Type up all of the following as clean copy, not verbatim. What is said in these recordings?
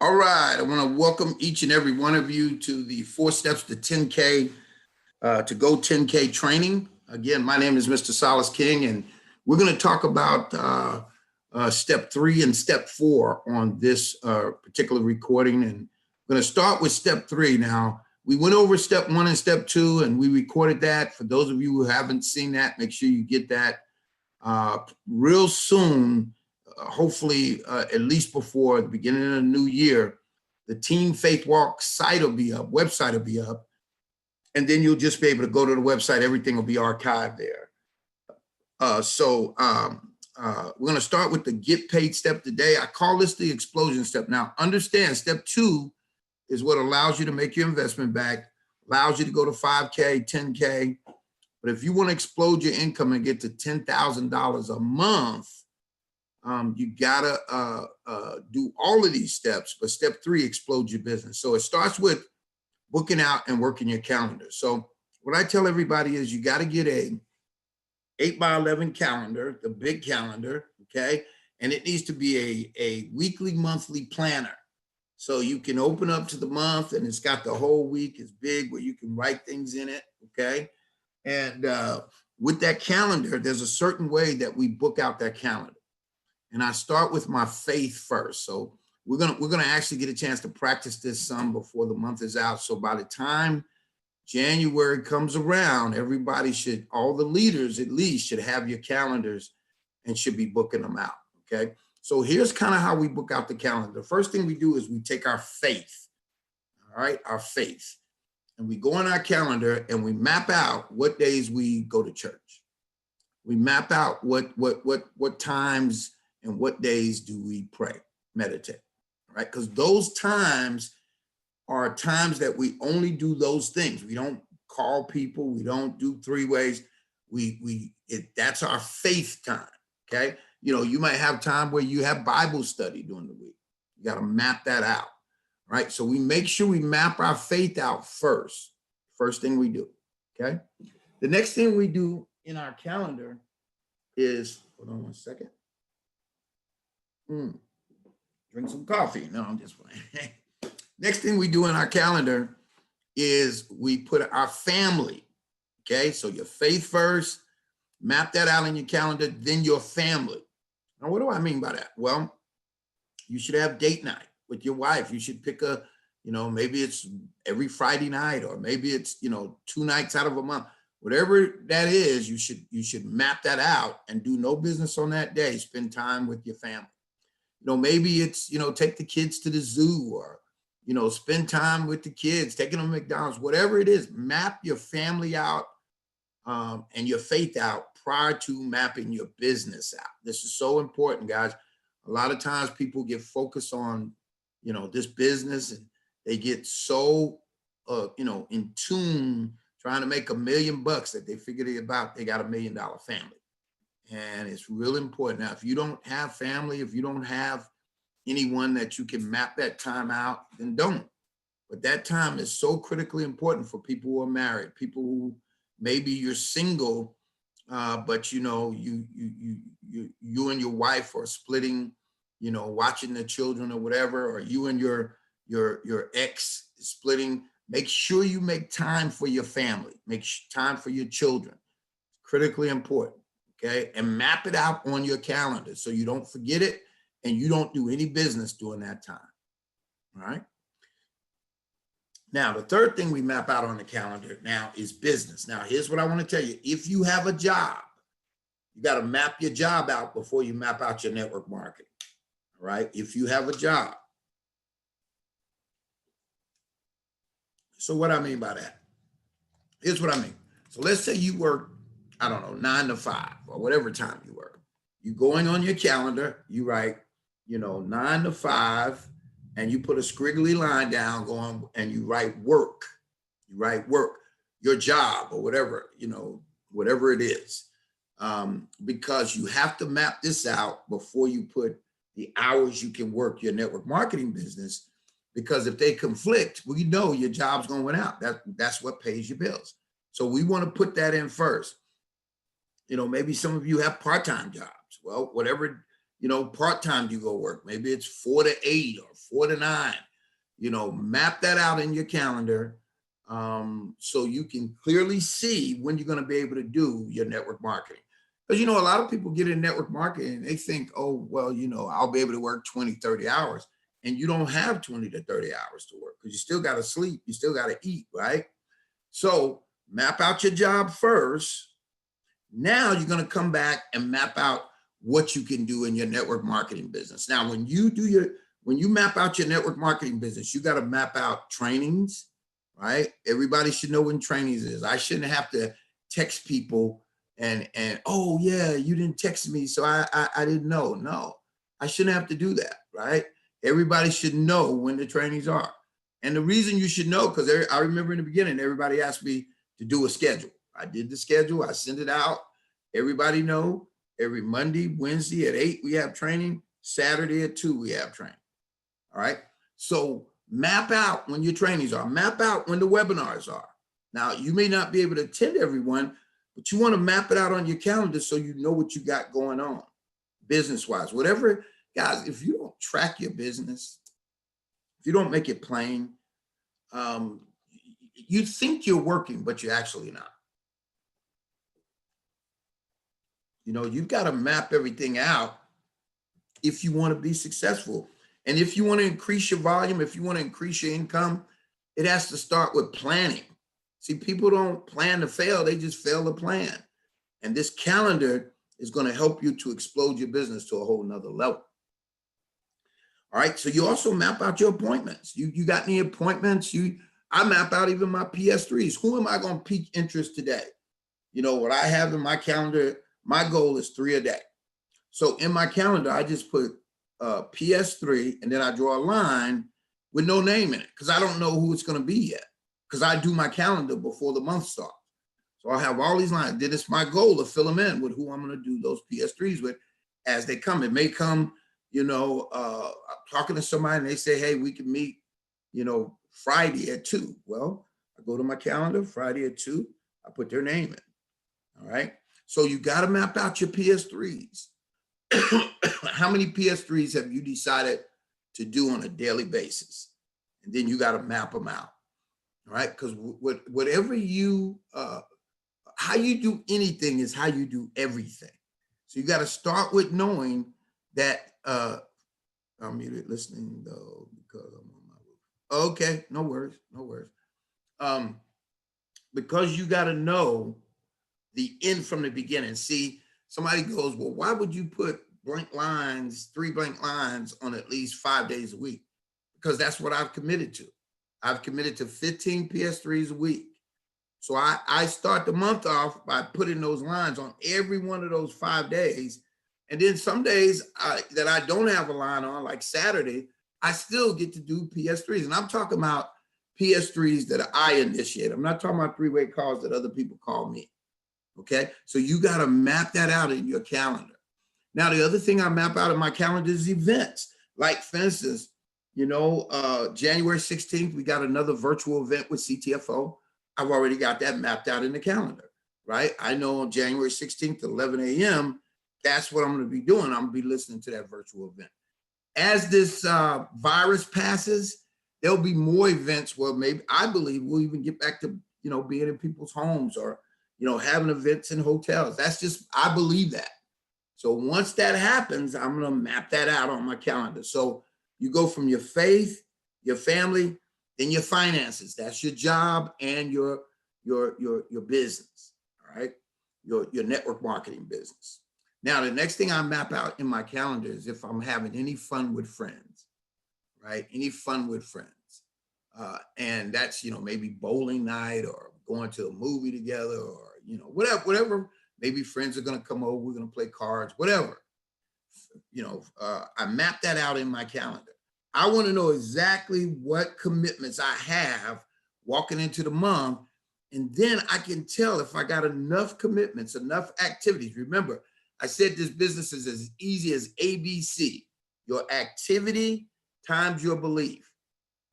All right, I want to welcome each and every one of you to the 4 steps to 10K, to go 10K training. Again, my name is Mr. Silas King, and we're going to talk about step 3 and step 4 on this particular recording. And I'm going to start with step 3. Now, we went over step 1 and step 2, and we recorded that. For those of you who haven't seen that, make sure you get that real soon. Hopefully, at least before the beginning of the new year, the Team Faith Walk site will be up, website will be up, and then you'll just be able to go to the website. Everything will be archived there. We're going to start with the get paid step today. I call this the explosion step. Now, understand, step 2 is what allows you to make your investment back, allows you to go to 5K, 10K. But if you want to explode your income and get to $10,000 a month, you gotta do all of these steps, but step 3 explodes your business. So it starts with booking out and working your calendar. So what I tell everybody is you got to get a 8x11 calendar, the big calendar, okay? And it needs to be a weekly, monthly planner. So you can open up to the month and it's got the whole week. It's big where you can write things in it, okay? And with that calendar, there's a certain way that we book out that calendar. And I start with my faith first. So we're gonna actually get a chance to practice this some before the month is out. So by the time January comes around, everybody should, all the leaders at least, should have your calendars and should be booking them out. Okay. So here's kind of how we book out the calendar. The first thing we do is we take our faith. All right, our faith. And we go on our calendar and we map out what days we go to church. We map out what times and what days do we pray, meditate, right? Because those times are times that we only do those things. We don't call people. We don't do 3-ways. That's our faith time, okay? You know, you might have time where you have Bible study during the week. You got to map that out, right? So we make sure we map our faith out first. First thing we do, okay? The next thing we do in our calendar is, hold on one second. Drink some coffee. No, I'm just playing. Next thing we do in our calendar is we put our family. Okay, so your faith first, map that out in your calendar, then your family. Now, what do I mean by that? Well, you should have date night with your wife. You should pick a, maybe it's every Friday night, or maybe it's, 2 nights out of a month. Whatever that is, you should map that out and do no business on that day. Spend time with your family. Maybe it's, take the kids to the zoo, or, spend time with the kids, taking them to McDonald's, whatever it is. Map your family out and your faith out prior to mapping your business out. This is so important, guys. A lot of times people get focused on, this business, and they get so, in tune trying to make $1 million that they figure they got $1 million family. And it's really important. Now, if you don't have family, if you don't have anyone that you can map that time out, then don't. But that time is so critically important for people who are married, people who maybe you're single, but you and your wife are splitting, watching the children or whatever, or you and your ex is splitting. Make sure you make time for your family. Make time for your children. It's critically important. Okay, and map it out on your calendar so you don't forget it and you don't do any business during that time. All right. Now, the third thing we map out on the calendar now is business. Now, here's what I want to tell you. If you have a job, you got to map your job out before you map out your network marketing. All right. If you have a job. So what I mean by that, here's what I mean. So let's say you work, 9 to 5 or whatever time you work. You going on your calendar, you write, 9 to 5, and you put a squiggly line down going, and you write work. You write work, your job or whatever, whatever it is. Because you have to map this out before you put the hours you can work your network marketing business, because if they conflict, well, your job's going out. That's what pays your bills. So we want to put that in first. Maybe some of you have part-time jobs. Well, whatever part-time you go work. Maybe it's 4 to 8 or 4 to 9. Map that out in your calendar so you can clearly see when you're going to be able to do your network marketing. Because, a lot of people get in network marketing and they think, oh, well, I'll be able to work 20, 30 hours. And you don't have 20 to 30 hours to work because you still got to sleep. You still got to eat, right? So map out your job first. Now you're going to come back and map out what you can do in your network marketing business. Now, when you map out your network marketing business, you got to map out trainings, right? Everybody should know when trainings is. I shouldn't have to text people and oh yeah, you didn't text me, so I didn't know. No, I shouldn't have to do that, right? Everybody should know when the trainings are. And the reason you should know, because I remember in the beginning, everybody asked me to do a schedule. I did the schedule, I sent it out. Everybody know every Monday, Wednesday at 8, we have training. Saturday at 2, we have training. All right. So map out when your trainings are, map out when the webinars are. Now, you may not be able to attend everyone, but you want to map it out on your calendar so you know what you got going on business-wise. Whatever, guys, if you don't track your business, if you don't make it plain, you think you're working, but you're actually not. You've got to map everything out if you want to be successful. And if you want to increase your volume, if you want to increase your income, it has to start with planning. See, people don't plan to fail. They just fail to plan. And this calendar is going to help you to explode your business to a whole nother level. All right. So you also map out your appointments. You got any appointments? I map out even my PS3s. Who am I going to pique interest today? What I have in my calendar, my goal is 3 a day. So in my calendar, I just put PS3 and then I draw a line with no name in it because I don't know who it's going to be yet because I do my calendar before the month starts. So I have all these lines. Then it's my goal to fill them in with who I'm going to do those PS3s with as they come. It may come, I'm talking to somebody and they say, hey, we can meet, Friday at 2. Well, I go to my calendar, Friday at 2, I put their name in. All right. So you got to map out your PS3s. How many PS3s have you decided to do on a daily basis? And then you got to map them out. All right. Because whatever how you do anything is how you do everything. So you got to start with knowing that I'm muted listening though because I'm on my roof. Okay, no worries. Because you got to know the end from the beginning. See, somebody goes, well, why would you put 3 blank lines on at least 5 days a week? Because that's what I've committed to. I've committed to 15 PS3s a week. So I start the month off by putting those lines on every one of those 5 days. And then some days that I don't have a line on, like Saturday, I still get to do PS3s. And I'm talking about PS3s that I initiate. I'm not talking about 3-way calls that other people call me. Okay. So you got to map that out in your calendar. Now, the other thing I map out in my calendar is events. Like, for instance, January 16th, we got another virtual event with CTFO. I've already got that mapped out in the calendar, right? I know on January 16th, 11 a.m., that's what I'm going to be doing. I'm going to be listening to that virtual event. As this virus passes, there'll be more events where maybe I believe we'll even get back to, being in people's homes or, having events in hotels. That's just, I believe that. So once that happens, I'm going to map that out on my calendar. So you go from your faith, your family, then your finances. That's your job and your business. All right. Your network marketing business. Now, the next thing I map out in my calendar is if I'm having any fun with friends, right? Any fun with friends. And that's, maybe bowling night or going to a movie together or, whatever. Maybe friends are going to come over. We're going to play cards, whatever. I map that out in my calendar. I want to know exactly what commitments I have walking into the month. And then I can tell if I got enough commitments, enough activities. Remember, I said this business is as easy as ABC. Your activity times your belief.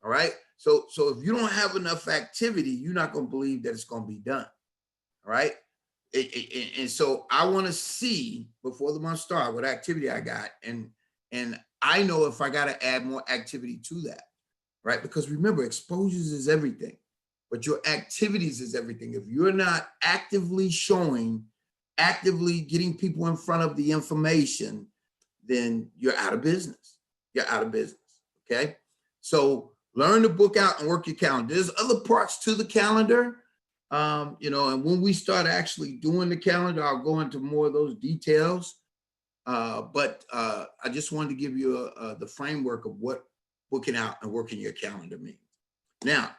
All right. So if you don't have enough activity, you're not going to believe that it's going to be done. All right. And so I want to see before the month start what activity I got. And I know if I got to add more activity to that, right? Because remember, exposures is everything, but your activities is everything. If you're not actively showing, actively getting people in front of the information, then you're out of business. You're out of business, okay? So learn to book out and work your calendar. There's other parts to the calendar, and when we start actually doing the calendar, I'll go into more of those details. But I just wanted to give you the framework of what booking out and working your calendar means. Now,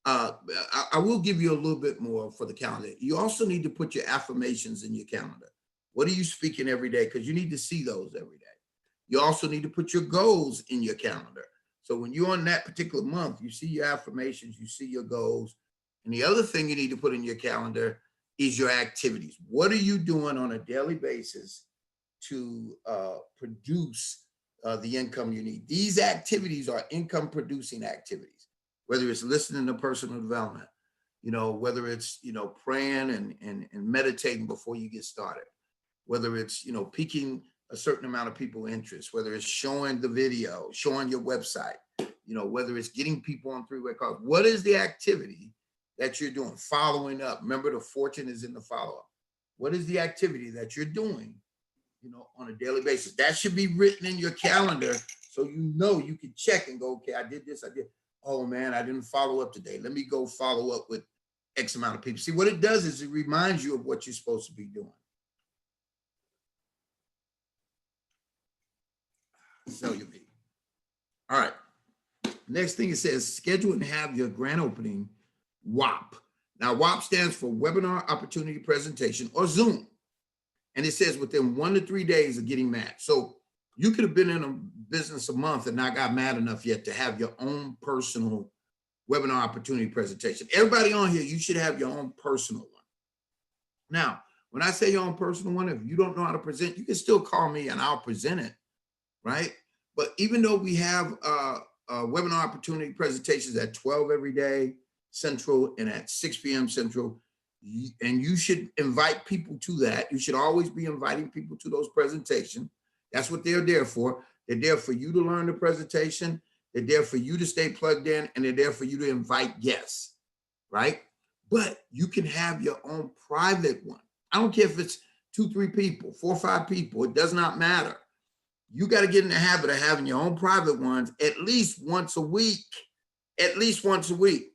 I will give you a little bit more for the calendar. You also need to put your affirmations in your calendar. What are you speaking every day? Because you need to see those every day. You also need to put your goals in your calendar. So when you're on that particular month, you see your affirmations, you see your goals. And the other thing you need to put in your calendar is your activities. What are you doing on a daily basis to produce the income you need? These activities are income producing activities, whether it's listening to personal development, whether it's, praying and meditating before you get started, whether it's, piquing a certain amount of people's interest, whether it's showing the video, showing your website, whether it's getting people on three-way calls. What is the activity that you're doing? Following up. Remember, the fortune is in the follow-up. What is the activity that you're doing, on a daily basis? That should be written in your calendar so you can check and go, okay, I did this, I did. Oh man, I didn't follow up today. Let me go follow up with X amount of people. See, what it does is it reminds you of what you're supposed to be doing. Sell your meeting. All right. Next thing it says, schedule and have your grand opening WOP. Now, WOP stands for Webinar Opportunity Presentation, or Zoom. And it says within 1 to 3 days of getting mad. So you could have been in a business a month and not got mad enough yet to have your own personal webinar opportunity presentation. Everybody on here, you should have your own personal one. Now, when I say your own personal one, if you don't know how to present, you can still call me and I'll present it, right? But even though we have webinar opportunity presentations at 12 every day Central and at 6 p.m. Central, and you should invite people to that. You should always be inviting people to those presentations. That's what they're there for. They're there for you to learn the presentation. They're there for you to stay plugged in, and they're there for you to invite guests, right? But you can have your own private one. I don't care if it's 2, 3 people, 4, 5 people. It does not matter. You got to get in the habit of having your own private ones at least once a week, at least once a week.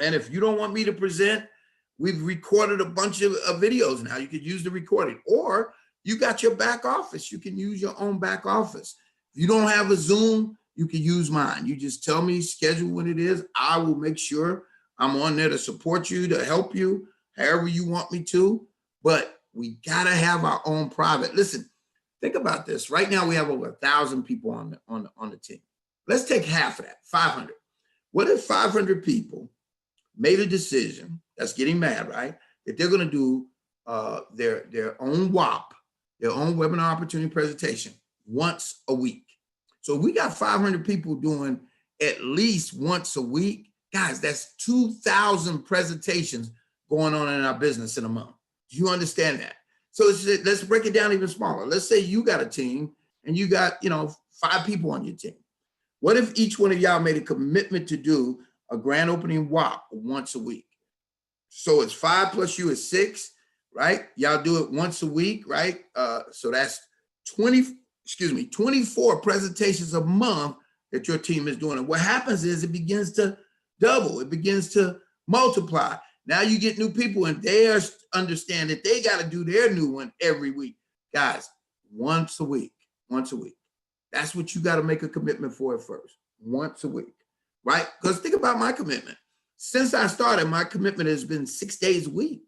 And if you don't want me to present, we've recorded a bunch of videos now. You could use the recording, or you got your back office. You can use your own back office. If you don't have a Zoom, you can use mine. You just tell me schedule when it is. I will make sure I'm on there to support you, to help you, however you want me to. But we got to have our own private. Listen, think about this. Right now, we have over 1,000 people on the team. Let's take half of that, 500. What if 500 people made a decision, that's getting mad, right, that they're going to do their own WOP, their own webinar opportunity presentation once a week? So we got 500 people doing at least once a week. Guys, that's 2,000 presentations going on in our business in a month. Do you understand that? So let's break it down even smaller. Let's say you got a team and you got, 5 people on your team. What if each one of y'all made a commitment to do a grand opening WOP once a week? So it's 5 plus you is 6, right? Y'all do it once a week, right? So that's 24 presentations a month that your team is doing. And what happens is it begins to double. It begins to multiply. Now you get new people and they understand that they got to do their new one every week. Guys, once a week. That's what you got to make a commitment for at first. Once a week, right? Because think about my commitment. Since I started, my commitment has been 6 days a week.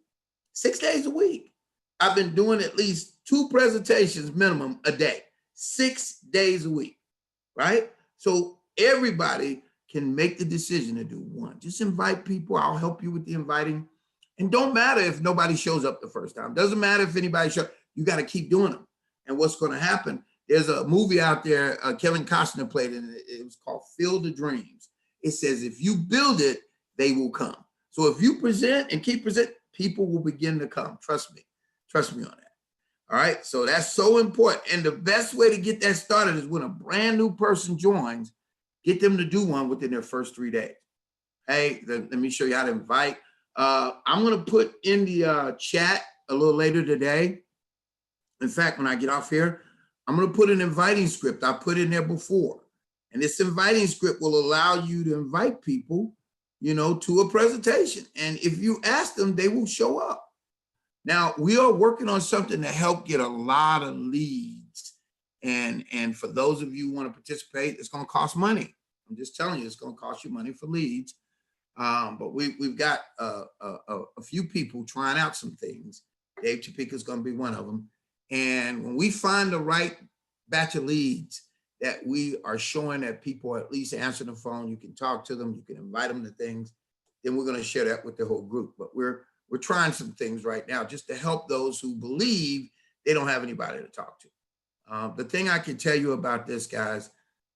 6 days a week. I've been doing at least 2 presentations minimum a day. 6 days a week, right? So everybody can make the decision to do one. Just invite people. I'll help you with the inviting. And don't matter if nobody shows up the first time. Doesn't matter if anybody shows up. You got to keep doing them. And what's going to happen, there's a movie out there, Kevin Costner played in it. It was called Field of Dreams. It says, if you build it, they will come. So if you present and keep presenting, people will begin to come. Trust me on that. All right, so that's so important. And the best way to get that started is when a brand new person joins, get them to do one within their first 3 days. Hey, let me show you how to invite. I'm going to put in the chat a little later today. In fact, when I get off here, I'm going to put an inviting script. I put in there before. And this inviting script will allow you to invite people, to a presentation. And if you ask them, they will show up. Now, we are working on something to help get a lot of leads. And for those of you who want to participate, it's going to cost money. I'm just telling you, it's going to cost you money for leads. But we've got a few people trying out some things. Dave Topeka is going to be one of them. And when we find the right batch of leads that we are showing that people at least answer the phone, you can talk to them, you can invite them to things, then we're going to share that with the whole group. But we're trying some things right now just to help those who believe they don't have anybody to talk to. The thing I can tell you about this, guys,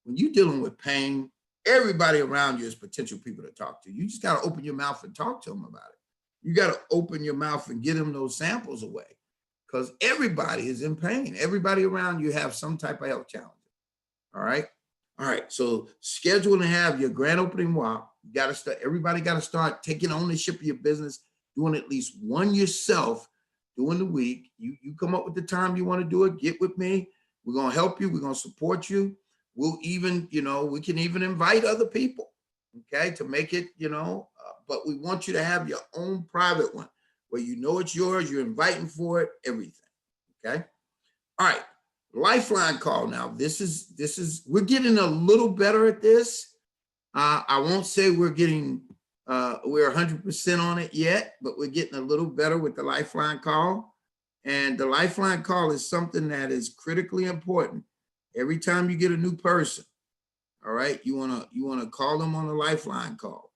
when you're dealing with pain, everybody around you is potential people to talk to. You just got to open your mouth and talk to them about it. You got to open your mouth and get them those samples away, because everybody is in pain. Everybody around you have some type of health challenge. All right. So schedule and have your grand opening walk. You got to start. Everybody got to start taking ownership of your business, doing at least one yourself during the week. You come up with the time you want to do it. Get with me. We're going to help you. We're going to support you. We'll even, we can even invite other people, okay, to make it, but we want you to have your own private one where it's yours, you're inviting for it, everything, okay? All right, Lifeline call now. This is, we're getting a little better at this. I won't say we're 100% on it yet, but we're getting a little better with the Lifeline call. And the Lifeline call is something that is critically important. Every time you get a new person, all right, you wanna call them on a Lifeline call,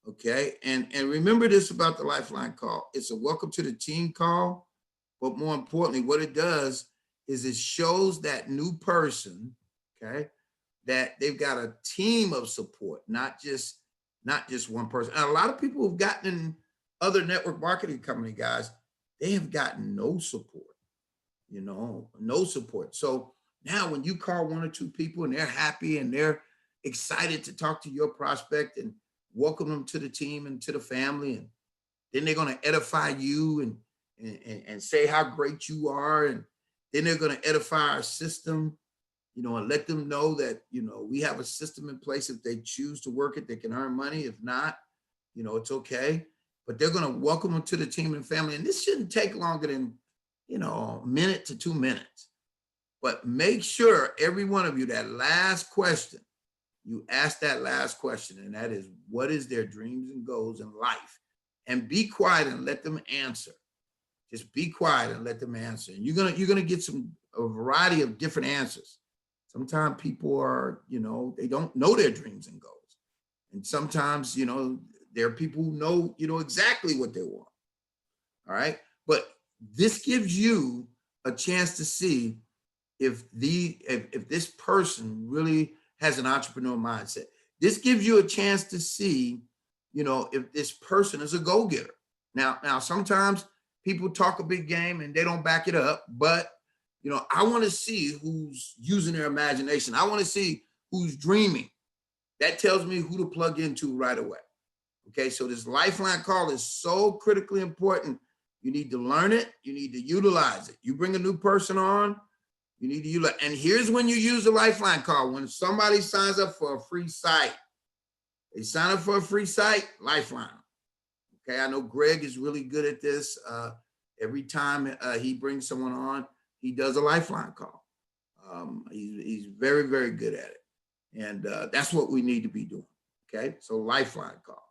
okay? And remember this about the Lifeline call. It's a welcome to the team call, but more importantly, what it does is it shows that new person, okay, that they've got a team of support, not just one person. And a lot of people who've gotten in other network marketing company guys, they have gotten no support, no support. So now when you call one or two people and they're happy and they're excited to talk to your prospect and welcome them to the team and to the family, and then they're going to edify you and say how great you are, and then they're going to edify our system, and let them know that, we have a system in place. If they choose to work it, they can earn money. If not, it's okay. But they're going to welcome them to the team and family. And this shouldn't take longer than, a minute to 2 minutes. But make sure every one of you, that last question, you ask that last question, and that is, what is their dreams and goals in life? And be quiet and let them answer. Just be quiet and let them answer. And you're gonna get a variety of different answers. Sometimes people are, they don't know their dreams and goals. And sometimes, there are people who know, exactly what they want. All right. But this gives you a chance to see if this person really has an entrepreneurial mindset. This gives you a chance to see, if this person is a go-getter. Now, sometimes people talk a big game and they don't back it up, but, I want to see who's using their imagination. I want to see who's dreaming. That tells me who to plug into right away. Okay, so this Lifeline call is so critically important. You need to learn it. You need to utilize it. You bring a new person on, you need to utilize. And here's when you use the Lifeline call. When somebody signs up for a free site, they sign up for a free site, Lifeline. Okay, I know Greg is really good at this. Every time he brings someone on, he does a Lifeline call. He's very, very good at it. And that's what we need to be doing. Okay, so Lifeline call.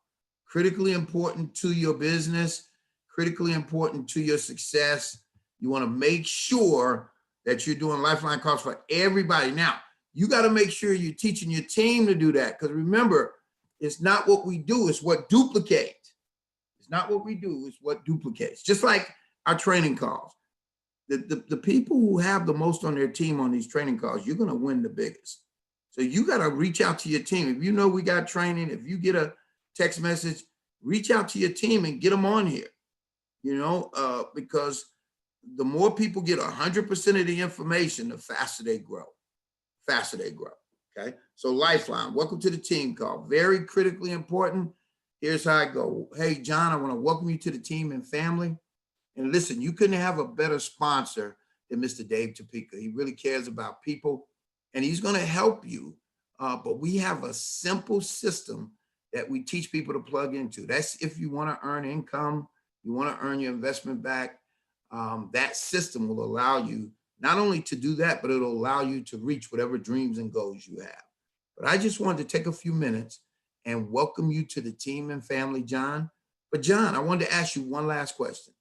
Critically important to your business, critically important to your success. You want to make sure that you're doing Lifeline calls for everybody. Now, you got to make sure you're teaching your team to do that, because remember, it's not what we do, it's what duplicates. It's not what we do, it's what duplicates. Just like our training calls. The people who have the most on their team on these training calls, you're going to win the biggest. So you got to reach out to your team. If you know we got training, if you get a text message, reach out to your team and get them on here. because the more people get 100% of the information, the faster they grow. Okay. So Lifeline, welcome to the team call. Very critically important. Here's how I go. Hey, John, I want to welcome you to the team and family. And listen, you couldn't have a better sponsor than Mr. Dave Topeka. He really cares about people and he's going to help you. But we have a simple system that we teach people to plug into. That's if you want to earn income, you want to earn your investment back. That system will allow you not only to do that, but it'll allow you to reach whatever dreams and goals you have. But I just wanted to take a few minutes and welcome you to the team and family, John. But John, I wanted to ask you one last question.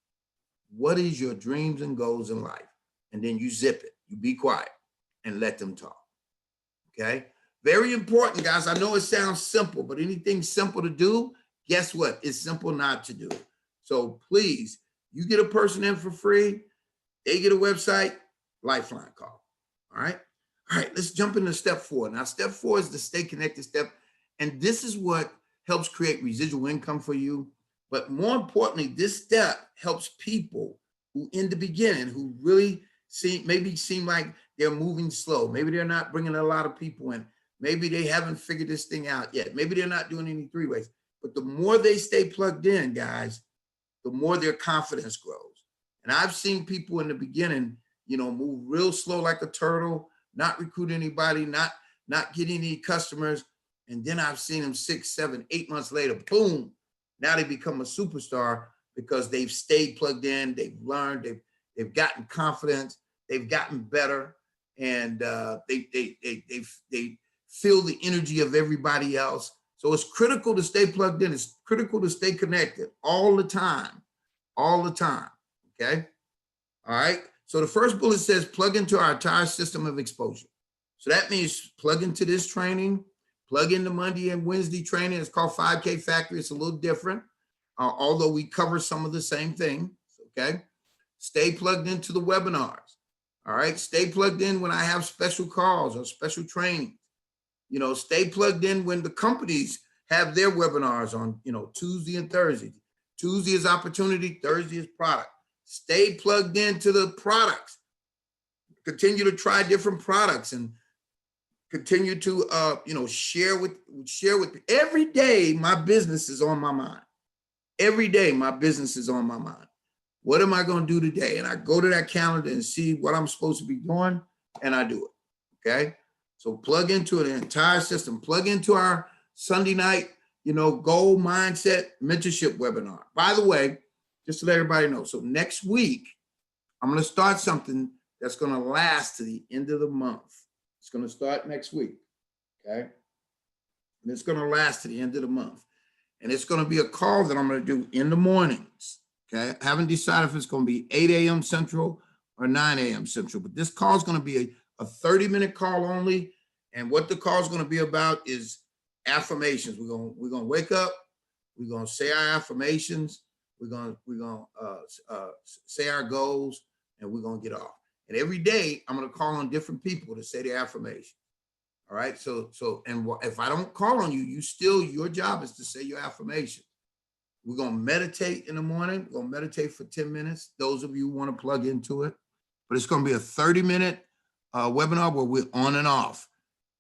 What is your dreams and goals in life? And then you zip it, you be quiet and let them talk, okay? Very important, guys. I know it sounds simple, but anything simple to do, guess what? It's simple not to do. So please, you get a person in for free, they get a website, Lifeline call, all right? All right, let's jump into step 4. Now, step 4 is the stay connected step, and this is what helps create residual income for you. But more importantly, this step helps people who in the beginning, who really seem like they're moving slow. Maybe they're not bringing a lot of people in. Maybe they haven't figured this thing out yet. Maybe they're not doing any 3-ways. But the more they stay plugged in, guys, the more their confidence grows. And I've seen people in the beginning, move real slow like a turtle, not recruit anybody, not get any customers. And then I've seen them 6, 7, 8 months later, boom, now they become a superstar because they've stayed plugged in, they've learned, they've gotten confidence, they've gotten better, and they feel the energy of everybody else. So it's critical to stay plugged in. It's critical to stay connected all the time, okay? All right, so the first bullet says plug into our entire system of exposure. So that means plug into this training, plug into Monday and Wednesday training. It's called 5K Factory. It's a little different, although we cover some of the same things, okay? Stay plugged into the webinars, all right? Stay plugged in when I have special calls or special trainings. Stay plugged in when the companies have their webinars on, Tuesday and Thursday. Tuesday is opportunity, Thursday is product. Stay plugged into the products. Continue to try different products and continue to, share with every day. My business is on my mind. Every day, my business is on my mind. What am I going to do today? And I go to that calendar and see what I'm supposed to be doing, and I do it. Okay. So plug into the entire system. Plug into our Sunday night, goal mindset mentorship webinar. By the way, just to let everybody know. So next week, I'm going to start something that's going to last to the end of the month. It's going to start next week, okay? And it's going to last to the end of the month. And it's going to be a call that I'm going to do in the mornings, okay? I haven't decided if it's going to be 8 a.m. Central or 9 a.m. Central, but this call is going to be a 30-minute call only. And what the call is going to be about is affirmations. We're going to wake up. We're going to say our affirmations. We're going to say our goals, and we're going to get off. And every day, I'm going to call on different people to say their affirmation. All right. So, if I don't call on you, your job is to say your affirmation. We're going to meditate in the morning. We're going to meditate for 10 minutes. Those of you who want to plug into it, but it's going to be a 30-minute webinar where we're on and off.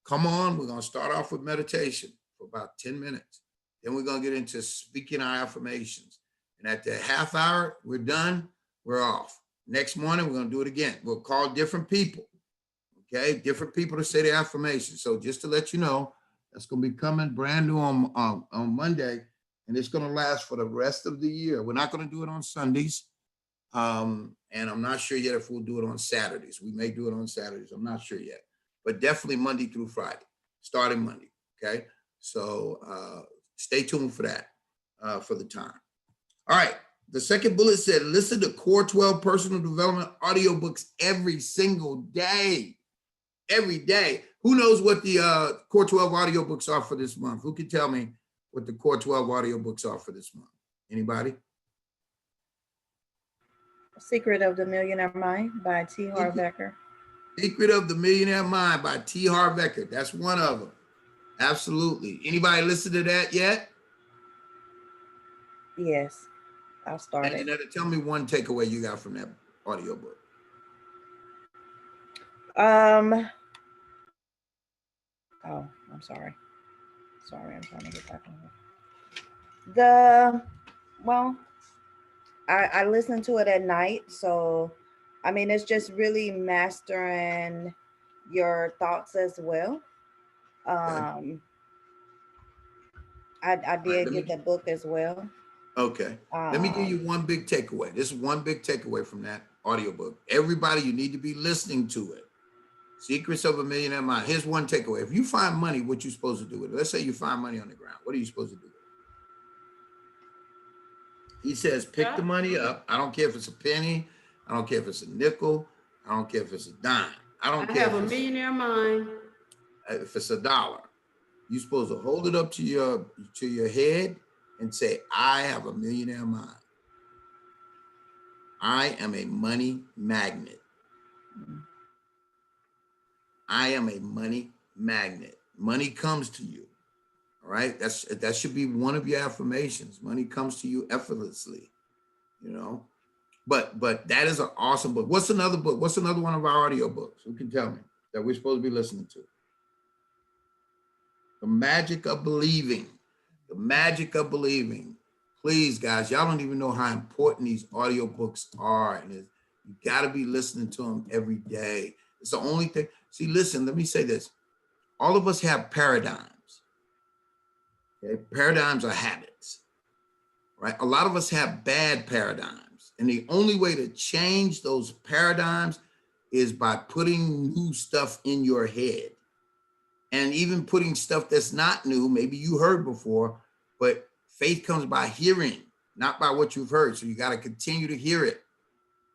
Come on. We're going to start off with meditation for about 10 minutes. Then we're going to get into speaking our affirmations. And at the half hour, we're done. We're off. Next morning, we're going to do it again. We'll call different people, okay? Different people to say the affirmation. So just to let you know, that's going to be coming brand new on Monday, and it's going to last for the rest of the year. We're not going to do it on Sundays, and I'm not sure yet if we'll do it on Saturdays. We may do it on Saturdays. I'm not sure yet, but definitely Monday through Friday, starting Monday, okay? So stay tuned for that, for the time. All right. The second bullet said, listen to Core 12 personal development audiobooks every single day. Every day. Who knows what the Core 12 audiobooks are for this month? Who can tell me what the Core 12 audiobooks are for this month? Anybody? Secret of the Millionaire Mind by T. Harv Eker. Secret of the Millionaire Mind by T. Harv Eker. That's one of them. Absolutely. Anybody listen to that yet? Yes. I'll start And it. Janetta, tell me one takeaway you got from that audiobook. Um, oh, I'm sorry. Sorry, I'm trying to get back on here. Well, I listen to it at night. So, I mean, it's just really mastering your thoughts as well. Okay. Um, I All right. did get the book as well. Okay. Let me give Um, you one big takeaway. This is one big takeaway from that audiobook. Everybody, you need to be listening to it. Secrets of a Millionaire Mind. Here's one takeaway. If you find money, what you supposed to do with it? Let's say you find money on the ground. What are you supposed to do with it? He says, pick the money up. I don't care if it's a penny. I don't care if it's a nickel. I don't care if it's a dime. I don't I care have a millionaire mind. if it's $1. You're supposed to hold it up to your head and say, I have a millionaire mind. I am a money magnet. I am a money magnet. Money comes to you. All right. That should be one of your affirmations. Money comes to you effortlessly, you know. But that is an awesome book. What's another book? What's another one of our audio books? Who can tell me that we're supposed to be listening to? The Magic of Believing. The Magic of Believing. Please, guys, y'all don't even know how important these audio books are. And you got to be listening to them every day. It's the only thing. See, listen, let me say this. All of us have paradigms. Okay? Paradigms are habits, right? A lot of us have bad paradigms. And the only way to change those paradigms is by putting new stuff in your head. And even putting stuff that's not new, maybe you heard before, but faith comes by hearing, not by what you've heard. So you got to continue to hear it.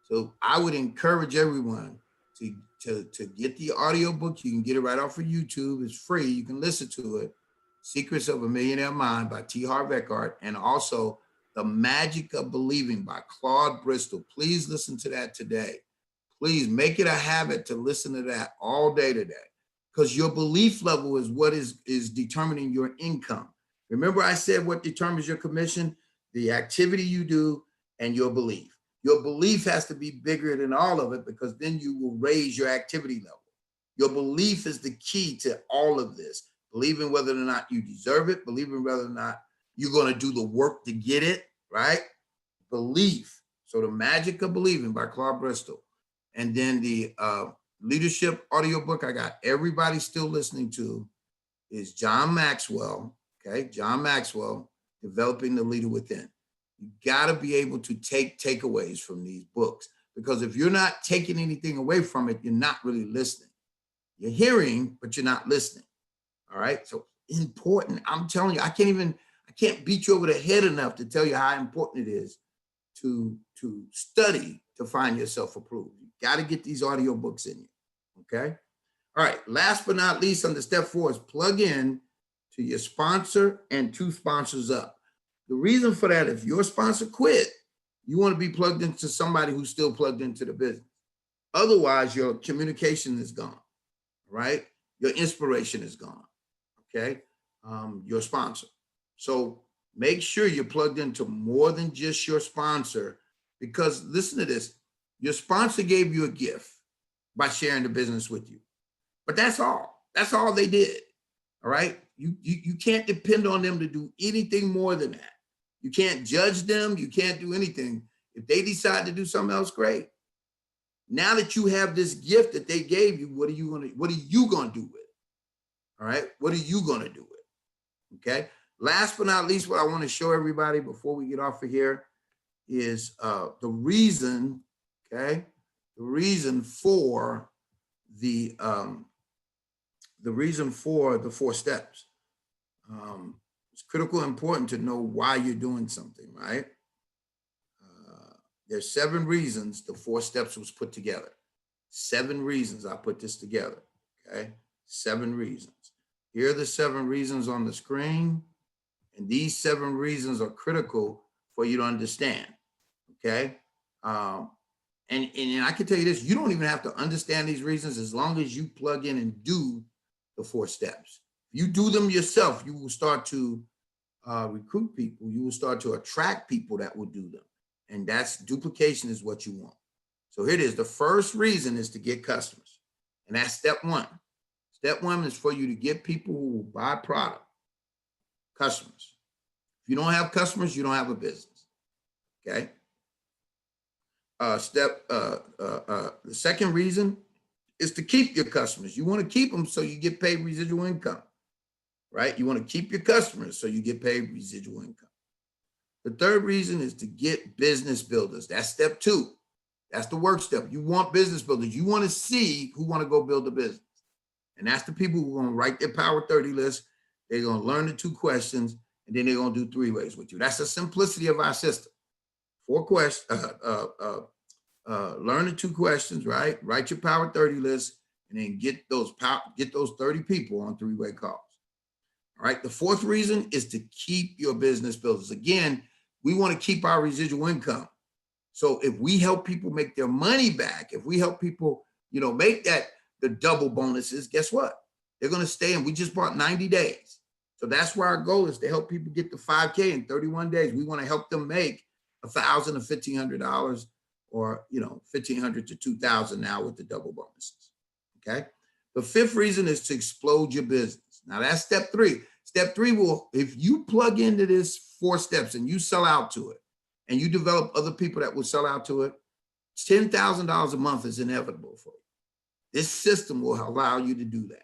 So I would encourage everyone to get the audio book. You can get it right off of YouTube. It's free. You can listen to it. Secrets of a Millionaire Mind by T. Harv Ekerhart, and also The Magic of Believing by Claude Bristol. Please listen to that today. Please make it a habit to listen to that all day today, because your belief level is what is determining your income. Remember I said what determines your commission? The activity you do and your belief. Your belief has to be bigger than all of it, because then you will raise your activity level. Your belief is the key to all of this. Believing whether or not you deserve it, believing whether or not you're going to do the work to get it, right? Belief. So The Magic of Believing by Claude Bristol. And then the leadership audiobook I got everybody still listening to is John Maxwell. Okay, John Maxwell, Developing the Leader Within. You got to be able to take takeaways from these books, because if you're not taking anything away from it, you're not really listening. You're hearing, but you're not listening. All right, so important. I'm telling you, I can't beat you over the head enough to tell you how important it is to study to find yourself approved. You got to get these audio books in you. Okay. All right. Last but not least, under step 4 is plug in to your sponsor and 2 sponsors up. The reason for that, if your sponsor quit, you want to be plugged into somebody who's still plugged into the business. Otherwise, your communication is gone, right? Your inspiration is gone. Okay. Your sponsor. So make sure you're plugged into more than just your sponsor, because listen to this. Your sponsor gave you a gift by sharing the business with you, but that's all. That's all they did. All right. You can't depend on them to do anything more than that. You can't judge them. You can't do anything. If they decide to do something else, great. Now that you have this gift that they gave you, what are you gonna do with it? All right. What are you gonna do with it? Okay. Last but not least, what I want to show everybody before we get off of here is the reason, okay, the reason for the 4 steps. It's critical important to know why you're doing something, right? There's 7 reasons the 4 steps was put together. 7 reasons I put this together, okay? 7 reasons. Here are the 7 reasons on the screen. And these 7 reasons are critical for you to understand, okay? And I can tell you this, you don't even have to understand these reasons as long as you plug in and do the 4 steps. If you do them yourself, you will start to recruit people. You will start to attract people that will do them. And that's duplication is what you want. So here it is. The first reason is to get customers. And that's step one. Step one is for you to get people who will buy product, customers. If you don't have customers, you don't have a business. Okay. The second reason is to keep your customers. You want to keep them so you get paid residual income, right? You want to keep your customers so you get paid residual income. The third reason is to get business builders. That's step two. That's the work step. You want business builders. You want to see who want to go build a business. And that's the people who are going to write their Power 30 list. They're going to learn the 2 questions, and then they're going to do 3 ways with you. That's the simplicity of our system. 4 questions, learn the 2 questions, right? Write your Power 30 list, and then get those 30 people on 3-way calls. All right. The fourth reason is to keep your business builders. Again, we want to keep our residual income. So if we help people make their money back, if we help people, make that the double bonuses, guess what? They're going to stay, and we just bought 90 days. So that's where our goal is, to help people get to 5K in 31 days. We want to help them make $1,000 to $1,500, or $1,500 to $2,000 now with the double bonuses. Okay. The fifth reason is to explode your business. Now that's step 3. Step 3 will, if you plug into this 4 steps and you sell out to it, and you develop other people that will sell out to it, $10,000 a month is inevitable for you. This system will allow you to do that.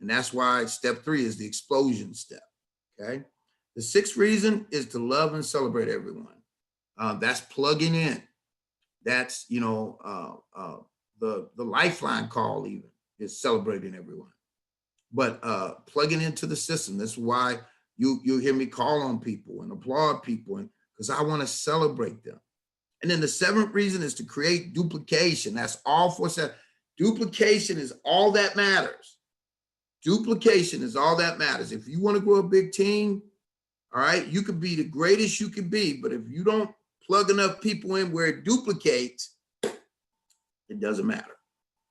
And that's why step 3 is the explosion step. Okay. The 6th reason is to love and celebrate everyone. That's plugging in. That's, the lifeline call even is celebrating everyone. But plugging into the system. That's why you hear me call on people and applaud people, and because I want to celebrate them. And then the 7th reason is to create duplication. That's all 4 steps. Duplication is all that matters. Duplication is all that matters. If you want to grow a big team, all right, you could be the greatest you could be, but if you don't plug enough people in where it duplicates, it doesn't matter.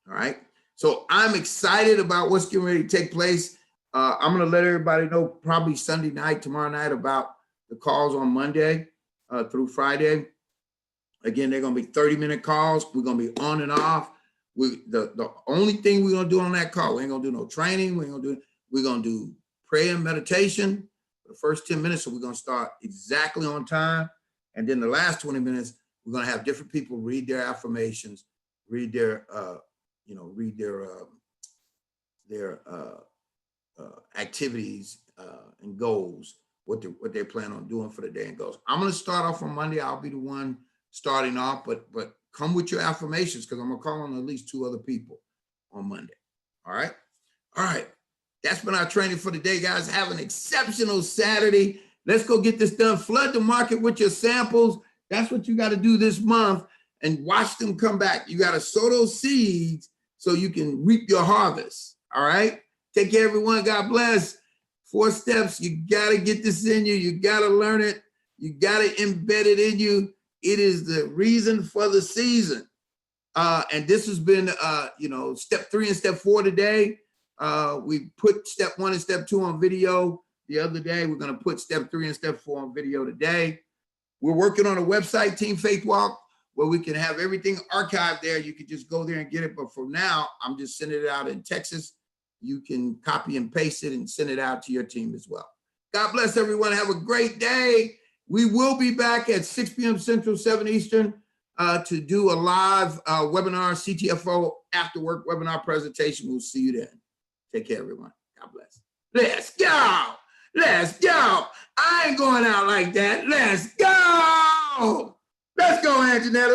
All right. So I'm excited about what's getting ready to take place. I'm going to let everybody know probably Sunday night, tomorrow night, about the calls on Monday through Friday. Again, they're going to be 30-minute calls. We're going to be on and off. The only thing we're going to do on that call, we ain't going to do no training. We're going to do prayer and meditation for the first 10 minutes. So we're going to start exactly on time. And then the last 20 minutes, we're going to have different people read their affirmations, read their activities and goals, what they plan on doing for the day and goals. I'm going to start off on Monday. I'll be the one starting off, but come with your affirmations, because I'm going to call on at least 2 other people on Monday. All right. All right. That's been our training for the day, guys. Have an exceptional Saturday. Let's go get this done. Flood the market with your samples. That's what you got to do this month, and watch them come back. You got to sow those seeds so you can reap your harvest. All right. Take care, everyone. God bless. 4 steps. You got to get this in you. You got to learn it. You got to embed it in you. It is the reason for the season. And this has been, step 3 and step 4 today. We put step 1 and step 2 on video the other day. We're going to put step 3 and step 4 on video today. We're working on a website, Team Faith Walk, where we can have everything archived there. You can just go there and get it. But for now, I'm just sending it out in Texas. You can copy and paste it and send it out to your team as well. God bless everyone. Have a great day. We will be back at 6 p.m. Central, 7 Eastern to do a live webinar, CTFO after work webinar presentation. We'll see you then. Take care, everyone. God bless. Let's go. Let's go. I ain't going out like that. Let's go. Let's go, Anjanetta.